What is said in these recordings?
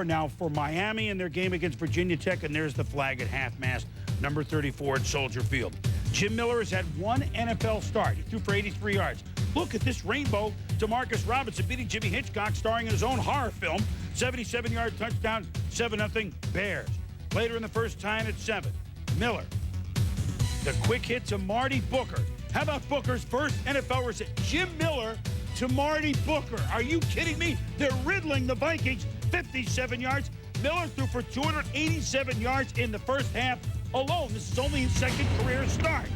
Now for Miami in their game against Virginia Tech, and there's the flag at half-mast, number 34 at Soldier Field. Jim Miller has had one NFL start. He threw for 83 yards. Look at this rainbow. DeMarcus Robinson beating Jimmy Hitchcock, starring in his own horror film. 77-yard touchdown, 7-0 Bears. Later in the first time at 7, Miller. The quick hit to Marty Booker. How about Booker's first NFL receipt? Jim Miller to Marty Booker. Are you kidding me? They're riddling the Vikings. 57 yards. Miller threw for 287 yards in the first half alone. This is only his second career start.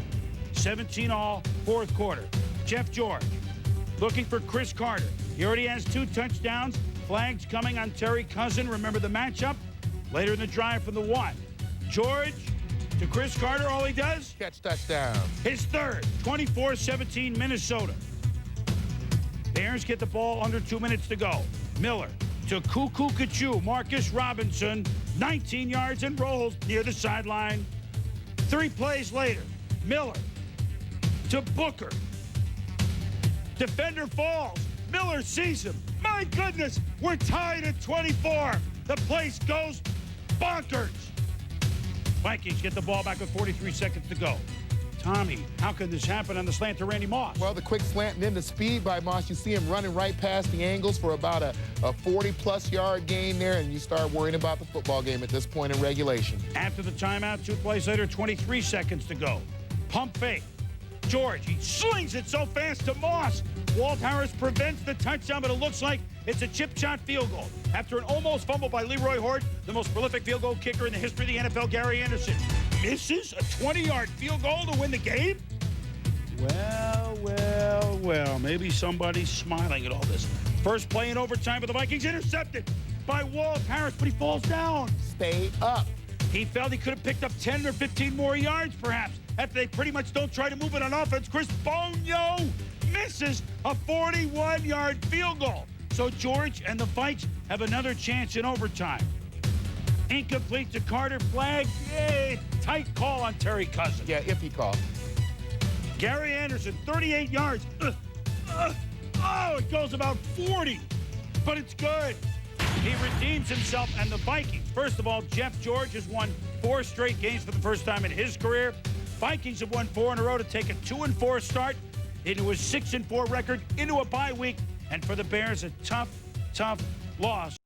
17 all, fourth quarter. Jeff George looking for Chris Carter. He already has 2 touchdowns. Flags coming on Terry Cousin. Remember the matchup? Later in the drive from the 1. George to Chris Carter. All he does? Catch touchdown. His third. 24-17 Minnesota. Bears get the ball under 2 minutes to go. Miller to Cuckoo Kachu, Marcus Robinson, 19 yards and rolls near the sideline. 3 plays later, Miller to Booker. Defender falls. Miller sees him. My goodness, we're tied at 24. The place goes bonkers. Vikings get the ball back with 43 seconds to go. Tommy, how can this happen on the slant to Randy Moss? Well, the quick slant and then the speed by Moss. You see him running right past the angles for about a 40-plus yard gain there, and you start worrying about the football game at this point in regulation. After the timeout, 2 plays later, 23 seconds to go. Pump fake. George, he slings it so fast to Moss. Walt Harris prevents the touchdown, but it looks like it's a chip shot field goal. After an almost fumble by Leroy Hort, the most prolific field goal kicker in the history of the NFL, Gary Anderson, misses a 20-yard field goal to win the game? Well, maybe somebody's smiling at all this. First play in overtime for the Vikings, intercepted by Walt Harris, but he falls down. Stay up. He felt he could have picked up 10 or 15 more yards, perhaps, after they pretty much don't try to move it on offense. Chris Bonio misses a 41-yard field goal. So George and the Vikes have another chance in overtime. Incomplete to Carter. Flag. Yay. Tight call on Terry Cousin. Yeah, iffy call. Gary Anderson, 38 yards. Oh, it goes about 40, but it's good. He redeems himself and the Vikings. First of all, Jeff George has won 4 straight games for the first time in his career. Vikings have won 4 in a row to take a 2-4 start into a 6-4 record into a bye week. And for the Bears, a tough loss.